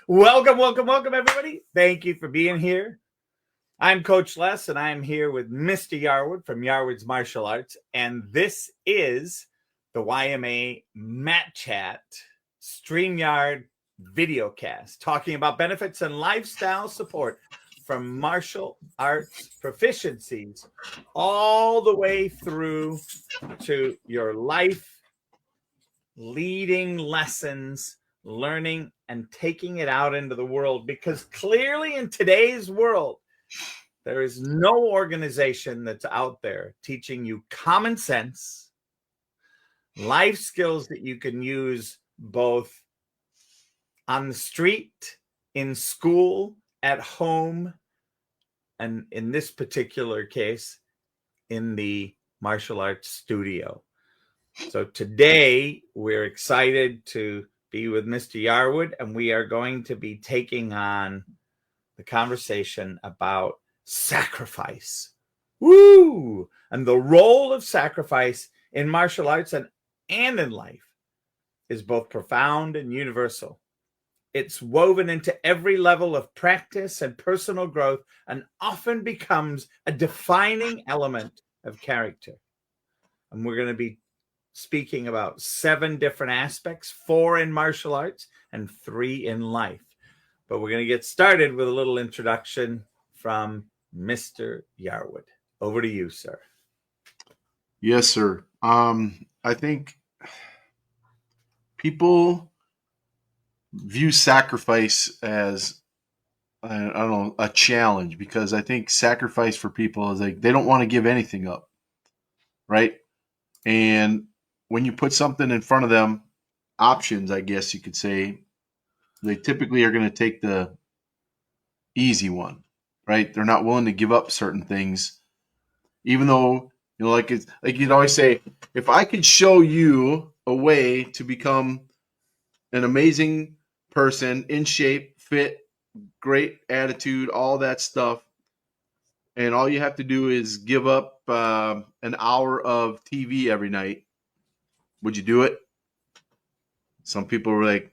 Welcome, everybody. Thank you for being here. I'm Coach Les, and I'm here with Mr. Yarwood from Yarwood's Martial Arts, and this is the YMA Mat Chat StreamYard videocast, talking about benefits and lifestyle support from martial arts proficiencies all the way through to your life leading lessons, learning, and taking it out into the world. Because clearly in today's world, there is no organization that's out there teaching you common sense, life skills that you can use both on the street, in school, at home, and in this particular case, in the martial arts studio. So today we're excited to be with Mr. Yarwood, and we are going to be taking on the conversation about sacrifice. Woo! And the role of sacrifice in martial arts and in life is both profound and universal. It's woven into every level of practice and personal growth and often becomes a defining element of character. And we're going to be speaking about 7 different aspects, 4 in martial arts and 3 in life. But we're going to get started with a little introduction from Mr. Yarwood. Over to you, sir. Yes, sir. I think people view sacrifice as, I don't know, a challenge, because I think sacrifice for people is like they don't want to give anything up, right? And when you put something in front of them, options, I guess you could say, they typically are going to take the easy one, right? They're not willing to give up certain things, even though, like you'd always say, if I could show you a way to become an amazing person, in shape, fit, great attitude, all that stuff, and all you have to do is give up an hour of TV every night, would you do it? Some people were like,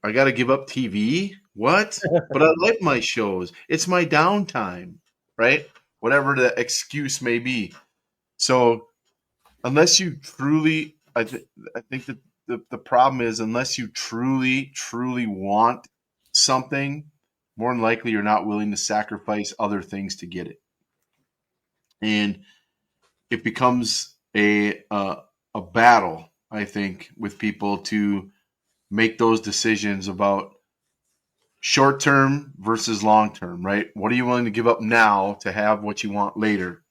I got to give up TV? What? But I like my shows. It's my downtime, right? Whatever the excuse may be. So unless you truly, I think that the problem is, unless you truly want something, more than likely you're not willing to sacrifice other things to get it. And it becomes a battle, I think, with people to make those decisions about short term versus long term, right? What are you willing to give up now to have what you want later?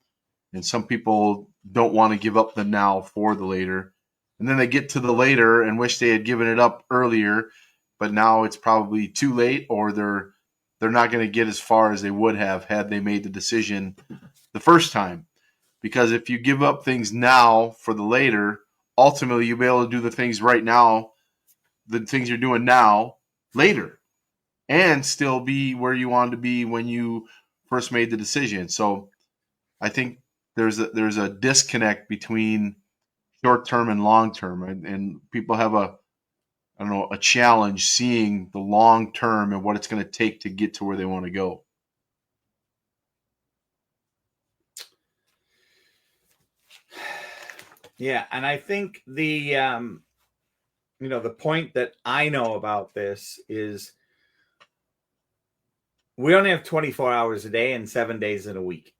And some people don't want to give up the now for the later. And then they get to the later and wish they had given it up earlier, but now it's probably too late, or they're not going to get as far as they would have had they made the decision the first time. Because if you give up things now for the later, ultimately you'll be able to do the things right now, the things you're doing now, later, and still be where you wanted to be when you first made the decision. So I think there's a disconnect between short term and long term, and people have a challenge seeing the long term and what it's going to take to get to where they want to go. Yeah, and I think the the point that I know about this is we only have 24 hours a day and 7 days in a week.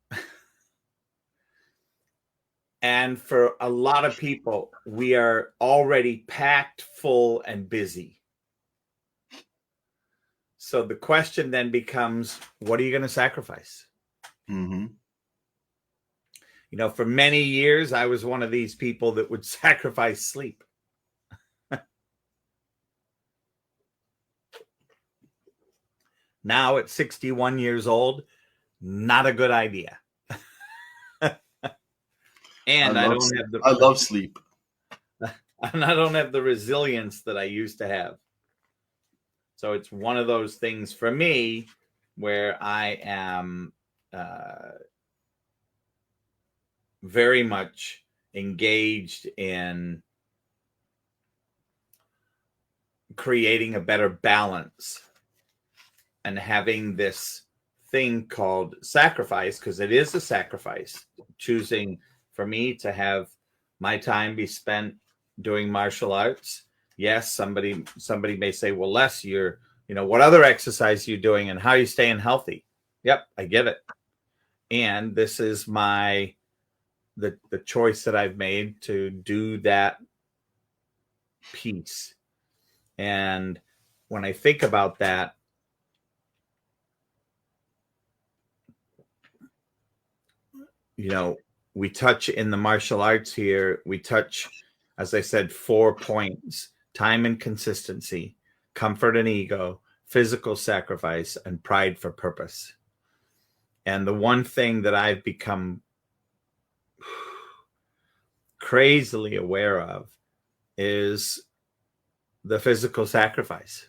And for a lot of people, we are already packed, full, and busy. So the question then becomes, what are you going to sacrifice? Mm-hmm. For many years, I was one of these people that would sacrifice sleep. Now at 61 years old, not a good idea. And I love sleep. And I don't have the resilience that I used to have. So it's one of those things for me where I am very much engaged in creating a better balance and having this thing called sacrifice, because it is a sacrifice, choosing for me to have my time be spent doing martial arts. Yes, somebody may say, well, Les, what other exercise are you doing and how are you staying healthy? Yep, I get it. And this is the choice that I've made to do that piece. And when I think about that, we touch in the martial arts here, we touch, as I said, 4 points: time and consistency, comfort and ego, physical sacrifice, and pride for purpose. And the one thing that I've become crazily aware of is the physical sacrifice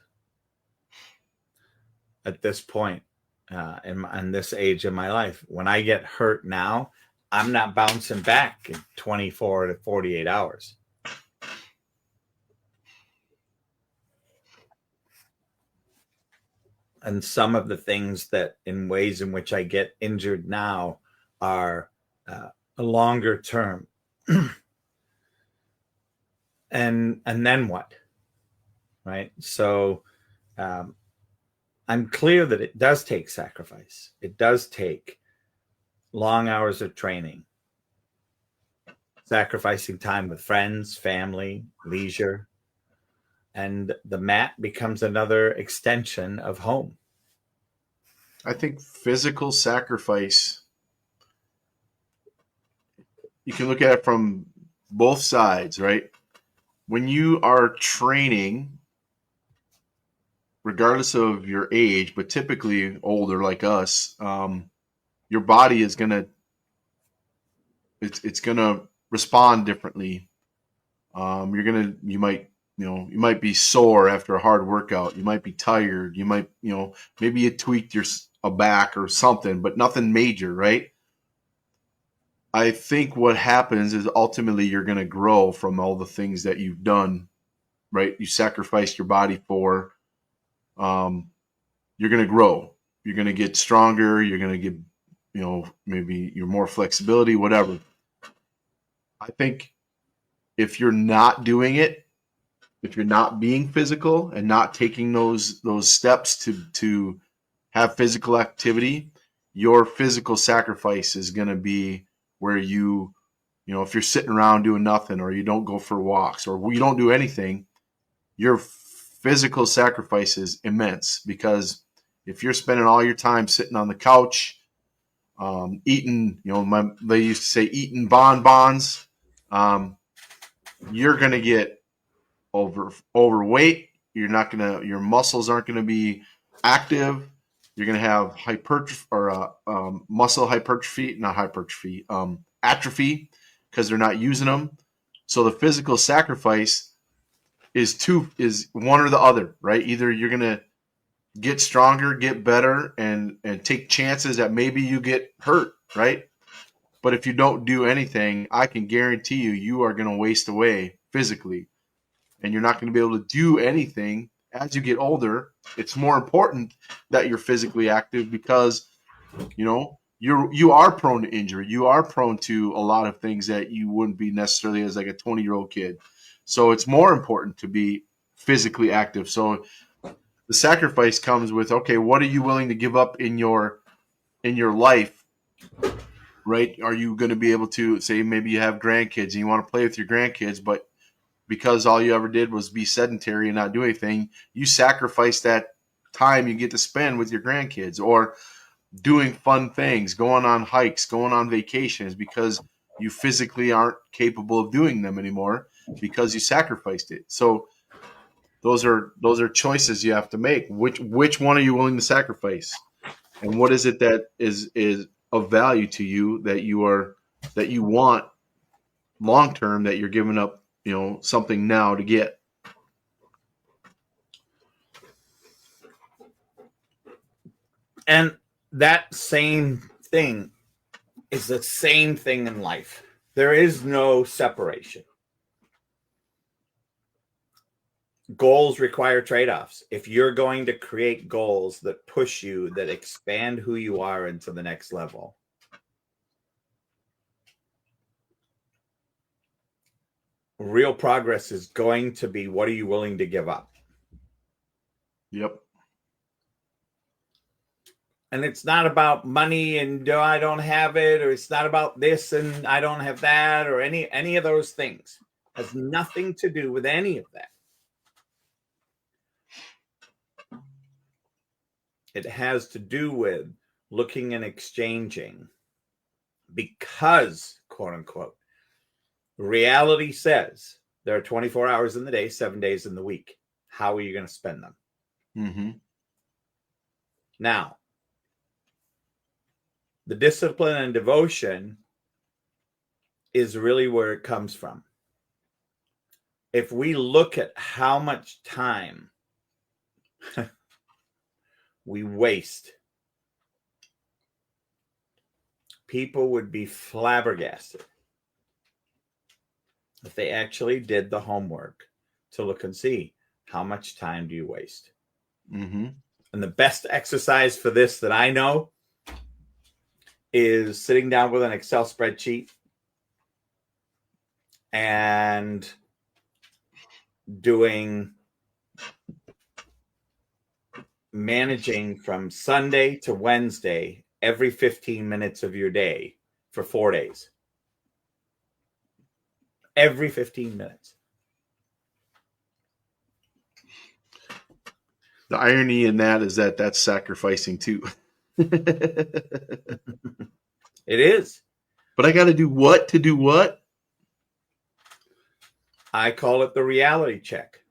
at this point in this age of my life. When I get hurt now, I'm not bouncing back in 24 to 48 hours. And some of the things that in ways in which I get injured now are a longer term. and then what? Right? So I'm clear that it does take sacrifice. It does take long hours of training, sacrificing time with friends, family, leisure, and the mat becomes another extension of home. I think physical sacrifice, you can look at it from both sides, right? When you are training, regardless of your age, but typically older like us, your body is it's gonna respond differently. You might be sore after a hard workout. You might be tired. You might, maybe you tweaked a back or something, but nothing major, right? I think what happens is ultimately you're going to grow from all the things that you've done, right? You sacrificed your body for. You're going to grow. You're going to get stronger. You're going to get, maybe you're more flexibility, whatever. I think if you're not doing it, if you're not being physical and not taking those steps to have physical activity, your physical sacrifice is going to be where if you're sitting around doing nothing, or you don't go for walks, or you don't do anything, your physical sacrifice is immense. Because if you're spending all your time sitting on the couch, eating, they used to say eating bonbons, you're going to get overweight. Your muscles aren't going to be active. You're going to have muscle atrophy, because they're not using them. So the physical sacrifice is one or the other, right? Either you're going to get stronger, get better, and take chances that maybe you get hurt, right? But if you don't do anything, I can guarantee you are going to waste away physically, and you're not going to be able to do anything as you get older. It's more important that you're physically active, because you are prone to injury. You are prone to a lot of things that you wouldn't be necessarily as like a 20-year-old kid. So it's more important to be physically active. So the sacrifice comes with, okay, what are you willing to give up in your life, right? Are you going to be able to, say, maybe you have grandkids and you want to play with your grandkids, but because all you ever did was be sedentary and not do anything, you sacrifice that time you get to spend with your grandkids, or doing fun things, going on hikes, going on vacations, because you physically aren't capable of doing them anymore because you sacrificed it. So those are choices you have to make. Which one are you willing to sacrifice? And what is it that is of value to you that you want long term, that you're giving up, something now to get? And that same thing is the same thing in life. There is no separation. goals require trade-offs. If you're going to create goals that push you, that expand who you are into the next level, real progress is going to be, what are you willing to give up? Yep. And it's not about money and I don't have it, or it's not about this and I don't have that, or any of those things. It has nothing to do with any of that. It has to do with looking and exchanging, because, quote unquote, reality says there are 24 hours in the day, 7 days in the week. How are you going to spend them? Mm-hmm. Now, the discipline and devotion is really where it comes from. If we look at how much time we waste, people would be flabbergasted if they actually did the homework to look and see, how much time do you waste? Mm-hmm. And the best exercise for this that I know is sitting down with an Excel spreadsheet and managing from Sunday to Wednesday every 15 minutes of your day for 4 days. Every 15 minutes. The irony in that is that that's sacrificing too. It is. But I got to do what to do what? I call it the reality check.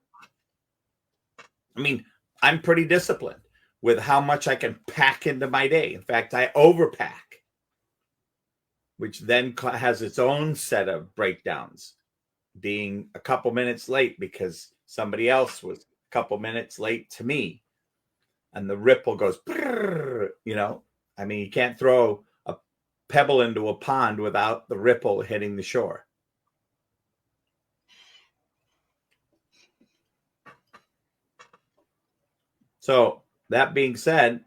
I mean, I'm pretty disciplined with how much I can pack into my day. In fact, I overpack, which then has its own set of breakdowns, being a couple minutes late because somebody else was a couple minutes late to me. And the ripple goes, you know, I mean, you can't throw a pebble into a pond without the ripple hitting the shore. So that being said,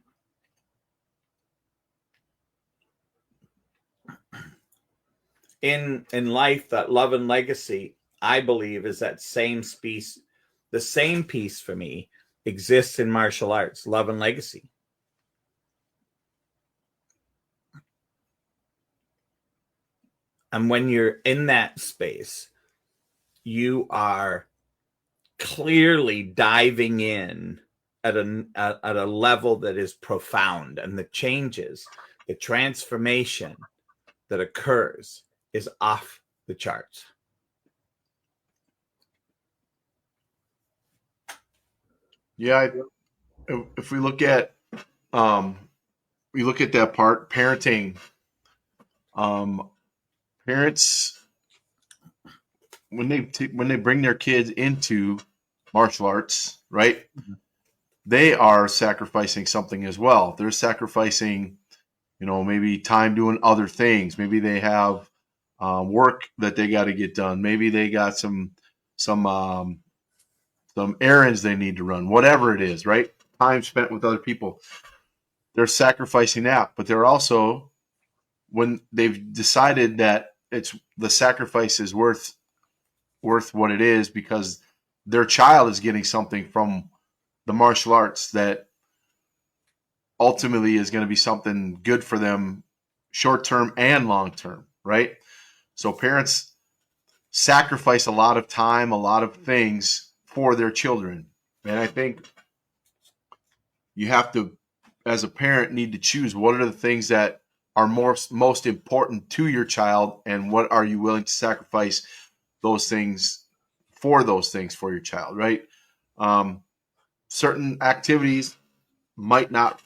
in life, that love and legacy, I believe, is that same piece. The same piece for me exists in martial arts, love and legacy. And when you're in that space, you are clearly diving in at a level that is profound, and the changes, the transformation that occurs is off the charts. Yeah, if we look at that part, parenting, parents, when they bring their kids into martial arts, right? Mm-hmm. They are sacrificing something as well. They're sacrificing, maybe time doing other things. Maybe they have work that they got to get done. Maybe they got some errands they need to run. Whatever it is, right? Time spent with other people. They're sacrificing that, but they're also, when they've decided that the sacrifice is worth what it is, because their child is getting something from the martial arts that ultimately is going to be something good for them short term and long term, right? So parents sacrifice a lot of time, a lot of things for their children. And I think you have to, as a parent, need to choose what are the things that are most important to your child, and what are you willing to sacrifice those things for your child, right? Certain activities might not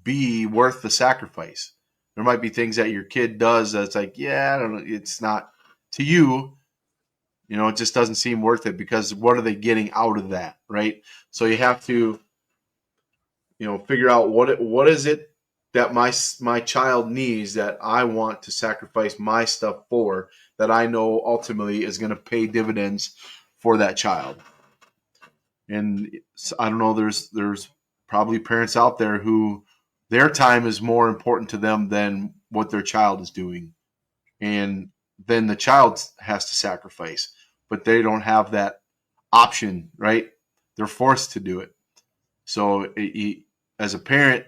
be worth the sacrifice. There might be things that your kid does that's like, yeah, I don't know, it's not to you. It just doesn't seem worth it, because what are they getting out of that, right? So you have to, figure out what is it that my child needs that I want to sacrifice my stuff for, that I know ultimately is going to pay dividends for that child. And I don't know, there's probably parents out there who their time is more important to them than what their child is doing. And then the child has to sacrifice, but they don't have that option, right? They're forced to do it. So as a parent,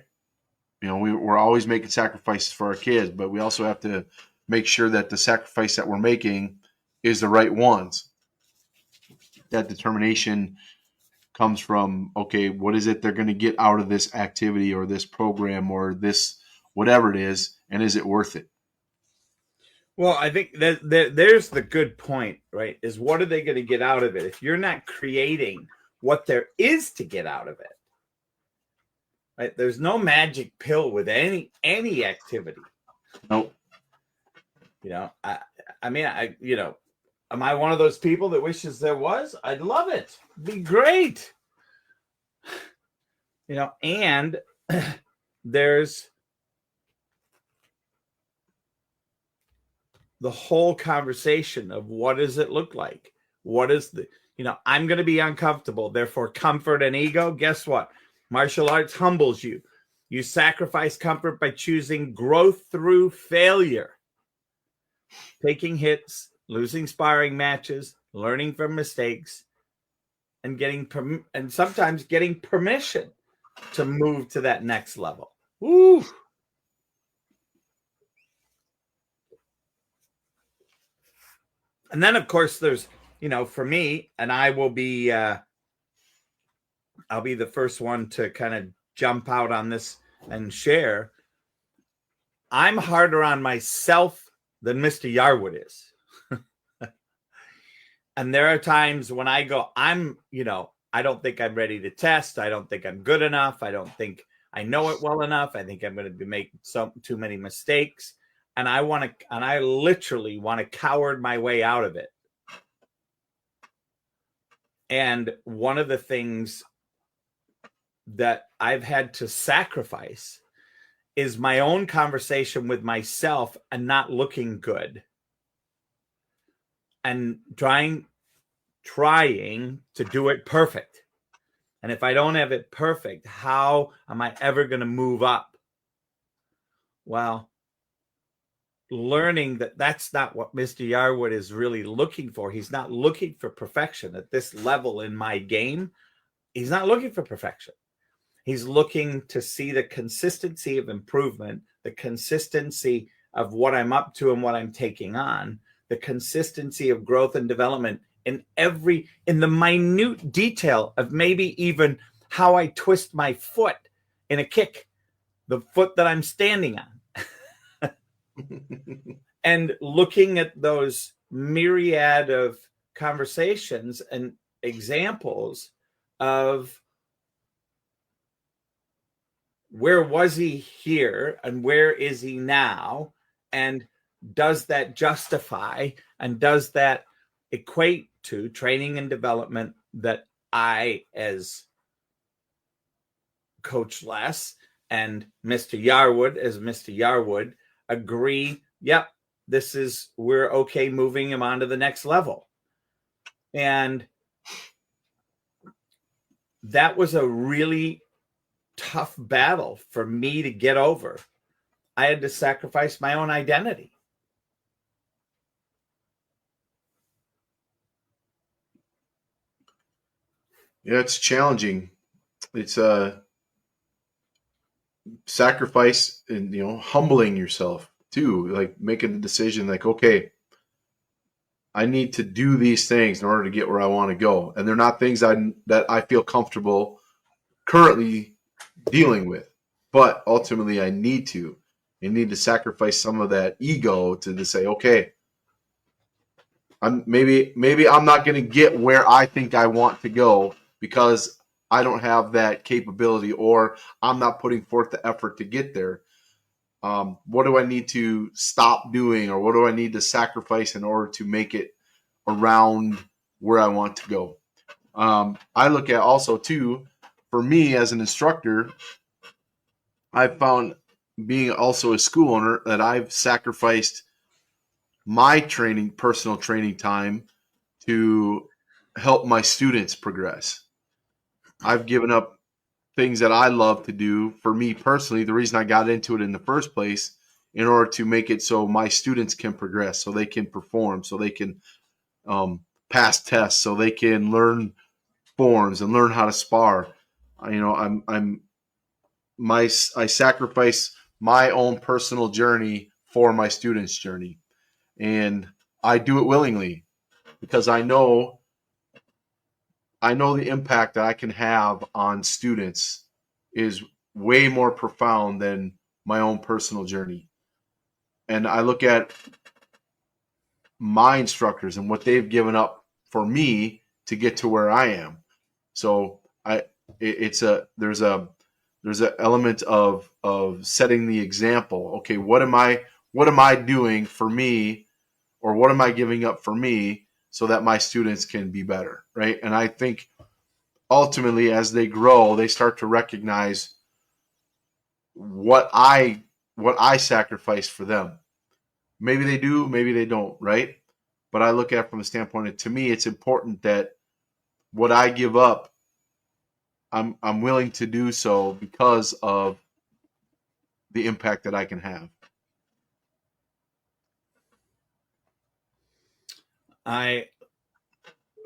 we're always making sacrifices for our kids, but we also have to make sure that the sacrifice that we're making is the right ones. That determination comes from, okay, what is it they're going to get out of this activity or this program or this whatever it is, and is it worth it? Well, I think there's the good point, right? Is what are they going to get out of it if you're not creating what there is to get out of it? Right? There's no magic pill with any activity. Nope. I mean, am I one of those people that wishes there was? I'd love it. It'd be great. And there's the whole conversation of what does it look like? What is I'm going to be uncomfortable. Therefore, comfort and ego. Guess what? Martial arts humbles you. You sacrifice comfort by choosing growth through failure. Taking hits, losing sparring matches, learning from mistakes, and sometimes getting permission to move to that next level. Woo! And then, of course, there's, for me, and I'll be the first one to kind of jump out on this and share. I'm harder on myself than Mr. Yarwood is. And there are times when I go, I don't think I'm ready to test. I don't think I'm good enough. I don't think I know it well enough. I think I'm going to be making too many mistakes. And I literally want to coward my way out of it. And one of the things that I've had to sacrifice is my own conversation with myself and not looking good. And trying to do it perfect. And if I don't have it perfect, how am I ever going to move up? Well, learning that that's not what Mr. Yarwood is really looking for. He's not looking for perfection at this level in my game. He's not looking for perfection. He's looking to see the consistency of improvement, the consistency of what I'm up to and what I'm taking on, the consistency of growth and development in the minute detail of maybe even how I twist my foot in a kick, the foot that I'm standing on. And looking at those myriad of conversations and examples of where was he here and where is he now? And does that justify and does that equate to training and development that I, as Coach Les and Mr. Yarwood, as Mr. Yarwood, agree, yep, we're okay moving him on to the next level. And that was a really tough battle for me to get over. I had to sacrifice my own identity. Yeah, it's challenging. It's a sacrifice and humbling yourself too, like making the decision like, okay, I need to do these things in order to get where I want to go. And they're not things that I feel comfortable currently dealing with. But ultimately I need to sacrifice some of that ego to say, okay, maybe I'm not going to get where I think I want to go because I don't have that capability or I'm not putting forth the effort to get there. What do I need to stop doing or what do I need to sacrifice in order to make it around where I want to go? I look at also too, for me as an instructor, I found being also a school owner that I've sacrificed my personal training time to help my students progress. I've given up things that I love to do. For me personally, the reason I got into it in the first place, in order to make it so my students can progress, so they can perform, so they can pass tests, so they can learn forms and learn how to spar. I sacrifice my own personal journey for my students' journey, and I do it willingly because I know the impact that I can have on students is way more profound than my own personal journey. And I look at my instructors and what they've given up for me to get to where I am. So there's an element of setting the example. Okay, what am I doing for me, or what am I giving up for me so that my students can be better, right? And I think ultimately, as they grow, they start to recognize what I sacrifice for them. Maybe they do, maybe they don't, right? But I look at it from the standpoint of, to me, it's important that what I give up, I'm willing to do so because of the impact that I can have.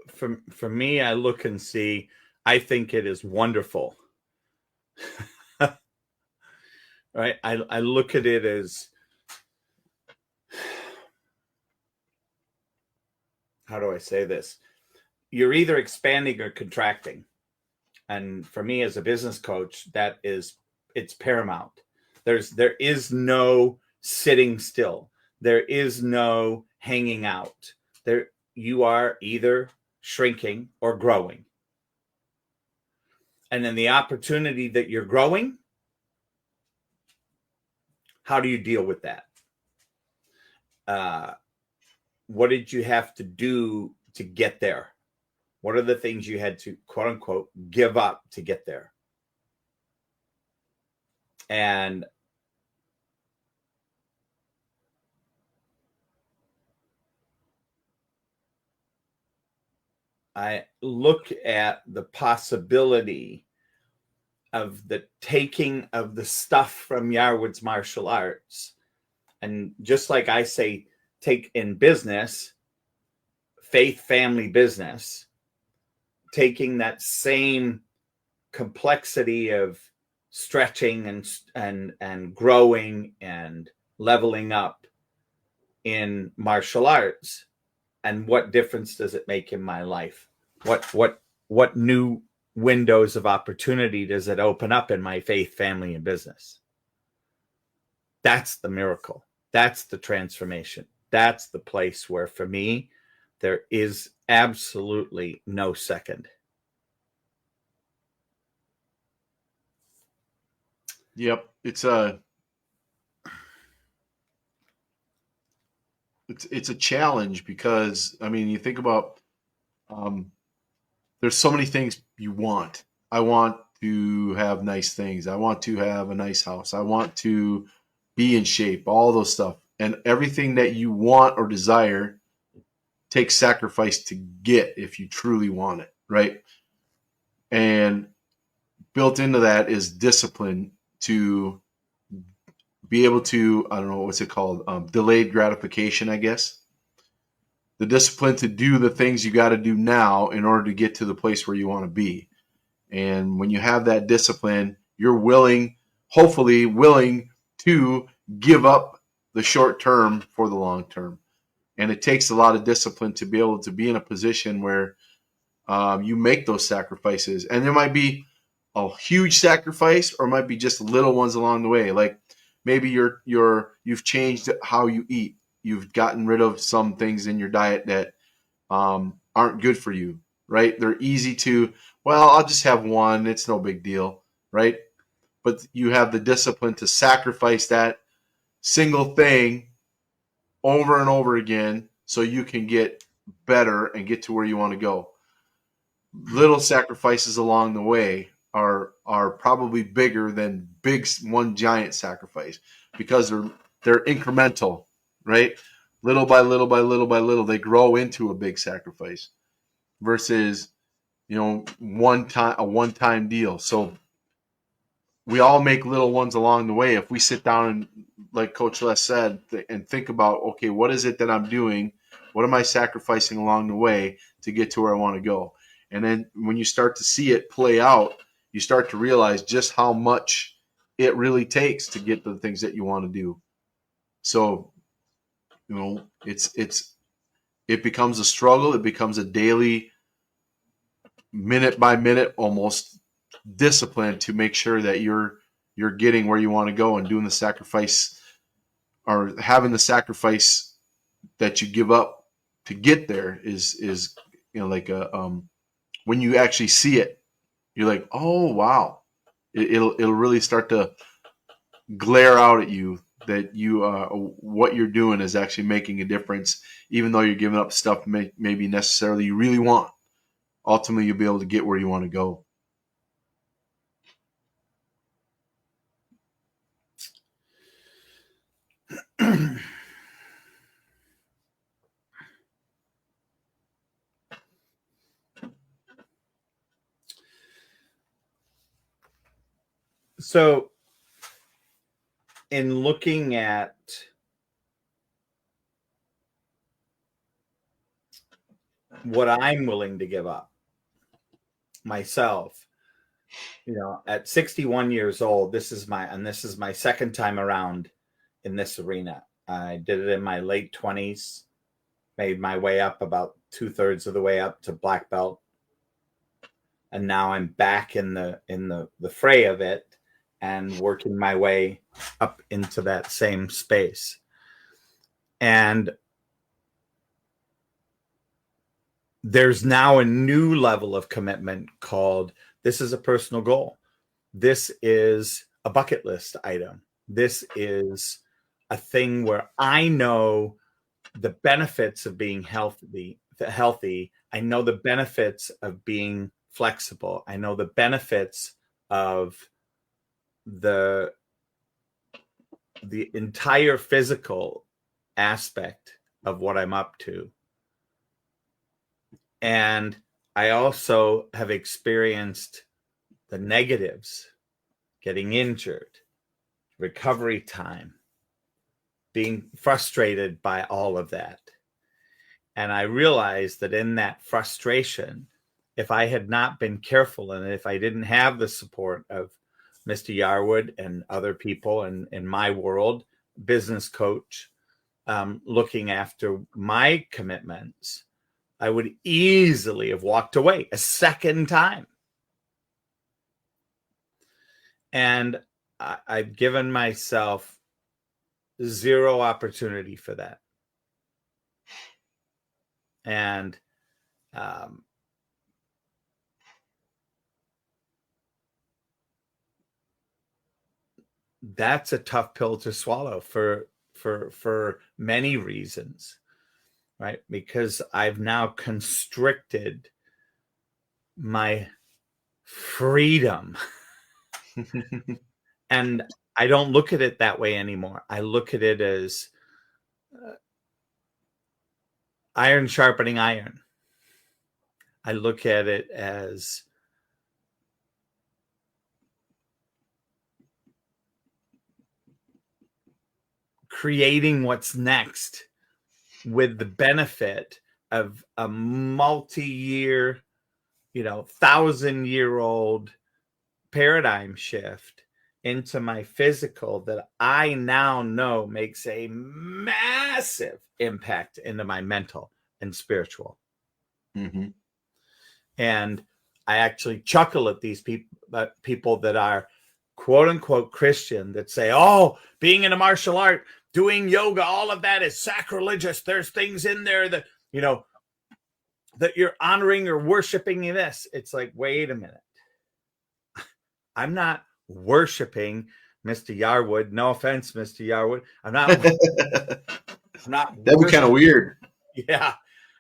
For me, I look and see, I think it is wonderful. Right? I look at it as, how do I say this? You're either expanding or contracting. And for me as a business coach, it's paramount. There is no sitting still. There is no hanging out. You are either shrinking or growing. And then the opportunity that you're growing, how do you deal with that? What did you have to do to get there? What are the things you had to, quote unquote, give up to get there? And I look at the possibility of the taking of the stuff from Yarwood's martial arts. And just like I say, take in business, faith, family, business, taking that same complexity of stretching and growing and leveling up in martial arts, and what difference does it make in my life? What new windows of opportunity does it open up in my faith, family, and business? That's the miracle. That's the transformation. That's the place where, for me, there is absolutely no second. Yep, it's a challenge because, I mean, you think about there's so many things you want. I want to have nice things. I want to have a nice house. I want to be in shape, all those stuff. And everything that you want or desire takes sacrifice to get if you truly want it, right? And built into that is discipline to be able to, I don't know, what's it called? Delayed gratification, I guess. The discipline to do the things you got to do now in order to get to the place where you want to be. And when you have that discipline, you're hopefully willing to give up the short term for the long term. And it takes a lot of discipline to be able to be in a position where you make those sacrifices. And there might be a huge sacrifice, or it might be just little ones along the way. Like maybe you've changed how you eat. You've gotten rid of some things in your diet that aren't good for you, right? They're easy to, well, I'll just have one. It's no big deal, right? But you have the discipline to sacrifice that single thing over and over again so you can get better and get to where you want to go. Little sacrifices along the way are probably bigger than one giant sacrifice because they're incremental, right? Little by little by little by little, they grow into a big sacrifice versus a one-time deal. So we all make little ones along the way. If we sit down and, like Coach Les said, and think about, okay, what is it that I'm doing? What am I sacrificing along the way to get to where I want to go? And then when you start to see it play out, you start to realize just how much it really takes to get the things that you want to do. So, it becomes a struggle. It becomes a daily, minute by minute, almost discipline to make sure that you're getting where you want to go and doing the sacrifice, or having the sacrifice that you give up to get there is like when you actually see it, you're like, oh wow, it'll really start to glare out at you that what you're doing is actually making a difference, even though you're giving up stuff maybe necessarily you really want. Ultimately, you'll be able to get where you want to go. So, in looking at what I'm willing to give up myself, at 61 years old, this is my second time around in this arena. I did it in my late 20s, made my way up about 2/3 of the way up to black belt, and now I'm back in the fray of it and working my way up into that same space. And there's now a new level of commitment called, this is a personal goal. This is a bucket list item. This is a thing where I know the benefits of being healthy. I know the benefits of being flexible. I know the benefits of the entire physical aspect of what I'm up to. And I also have experienced the negatives, getting injured, recovery time, being frustrated by all of that. And I realized that in that frustration, if I had not been careful and if I didn't have the support of Mr. Yarwood and other people in my world, business coach, looking after my commitments, I would easily have walked away a second time. And I've given myself zero opportunity for that. And that's a tough pill to swallow for many reasons, right? Because I've now constricted my freedom. And I don't look at it that way anymore. I look at it as iron sharpening iron. I look at it as creating what's next with the benefit of a multi-year, 1,000-year-old paradigm shift into my physical that I now know makes a massive impact into my mental and spiritual. Mm-hmm. And I actually chuckle at these people that are quote unquote Christian that say, oh, being in a martial art, doing yoga, all of that is sacrilegious. There's things in there that, that you're honoring or worshiping this. It's like, wait a minute. I'm not worshiping Mr. Yarwood. No offense, Mr. Yarwood. I'm not That'd be kind of weird. Yeah.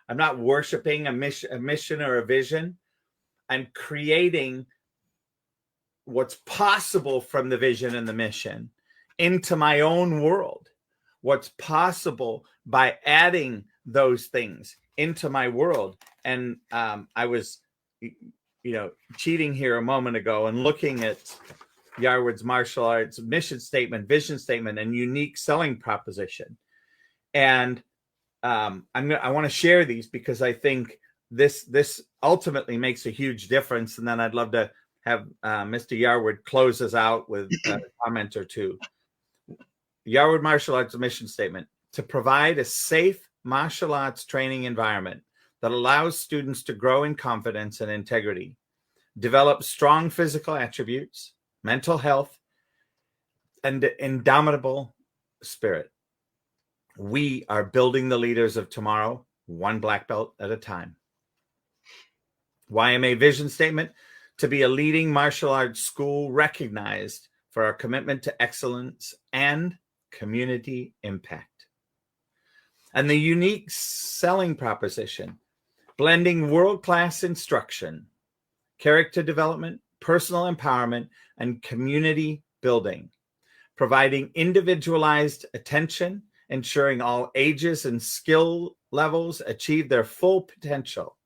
I'm not worshiping a mission or a vision. I'm creating what's possible from the vision and the mission into my own world. What's possible by adding those things into my world. And I was, cheating here a moment ago and looking at Yarwood's martial arts mission statement, vision statement, and unique selling proposition. And I want to share these because I think this ultimately makes a huge difference. And then I'd love to have Mr. Yarwood close us out with a comment or two. Yarwood Martial Arts mission statement: to provide a safe martial arts training environment that allows students to grow in confidence and integrity, develop strong physical attributes, mental health, and indomitable spirit. We are building the leaders of tomorrow, one black belt at a time. YMA vision statement: to be a leading martial arts school recognized for our commitment to excellence and community impact. And the unique selling proposition: blending world-class instruction, character development, personal empowerment, and community building, providing individualized attention, ensuring all ages and skill levels achieve their full potential,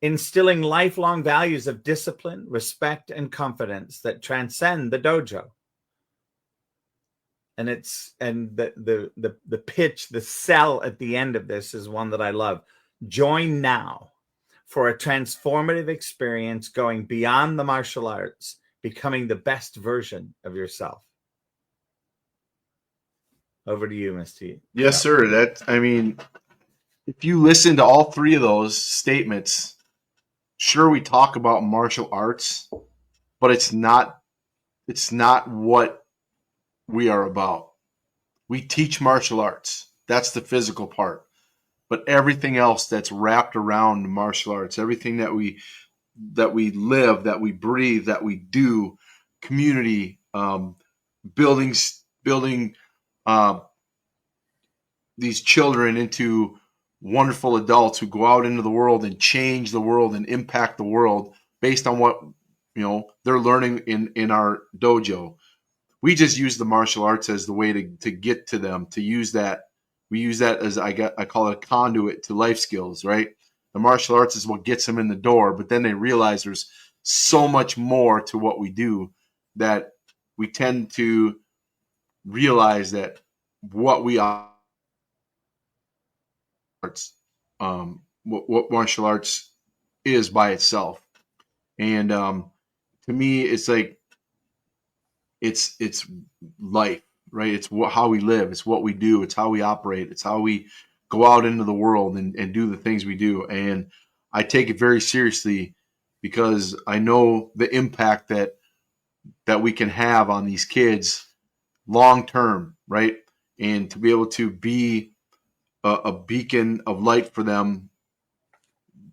instilling lifelong values of discipline, respect, and confidence that transcend the dojo. And the pitch, the sell at the end of this is one that I love. Join now for a transformative experience going beyond the martial arts, becoming the best version of yourself. Over to you, Mr. Yes, sir. If you listen to all three of those statements, sure, we talk about martial arts, but it's not what we are about. We teach martial arts. That's the physical part. But everything else that's wrapped around martial arts, everything that we live, that we breathe, that we do, community, building these children into wonderful adults who go out into the world and change the world and impact the world based on what they're learning in our dojo. We just use the martial arts as the way to get to them, to use that. We use that as I call it a conduit to life skills, right? The martial arts is what gets them in the door, but then they realize there's so much more to what we do that we tend to realize that what we are, what martial arts is by itself. And to me, it's like it's life, right? It's how we live. It's what we do. It's how we operate. It's how we go out into the world and do the things we do. And I take it very seriously because I know the impact that we can have on these kids long term, right? And to be able to be a beacon of light for them,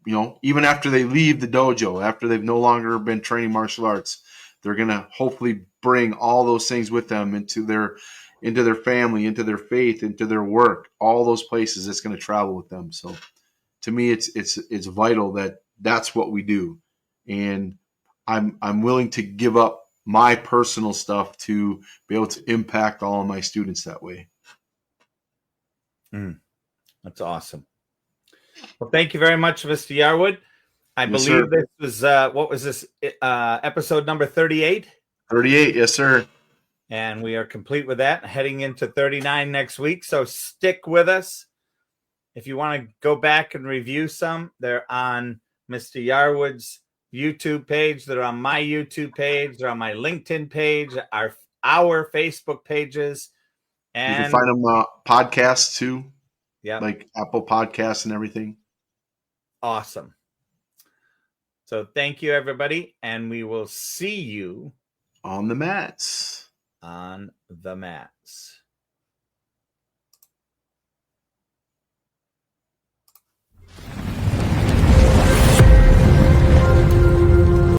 even after they leave the dojo, after they've no longer been training martial arts, they're going to hopefully bring all those things with them into their family, into their faith, into their work, all those places it's going to travel with them. So to me, it's vital that that's what we do. And I'm willing to give up my personal stuff to be able to impact all of my students that way. That's awesome. Well, thank you very much, Mr. Yarwood. I Yes, believe sir. this was, what was this, episode number 38? 38, yes, sir. And we are complete with that, heading into 39 next week. So stick with us. If you want to go back and review some, they're on Mr. Yarwood's YouTube page. They're on my YouTube page. They're on my LinkedIn page, our Facebook pages. And you can find them podcasts too. Yeah, like Apple Podcasts and everything. Awesome. So thank you, everybody. And we will see you on the mats. On the mats.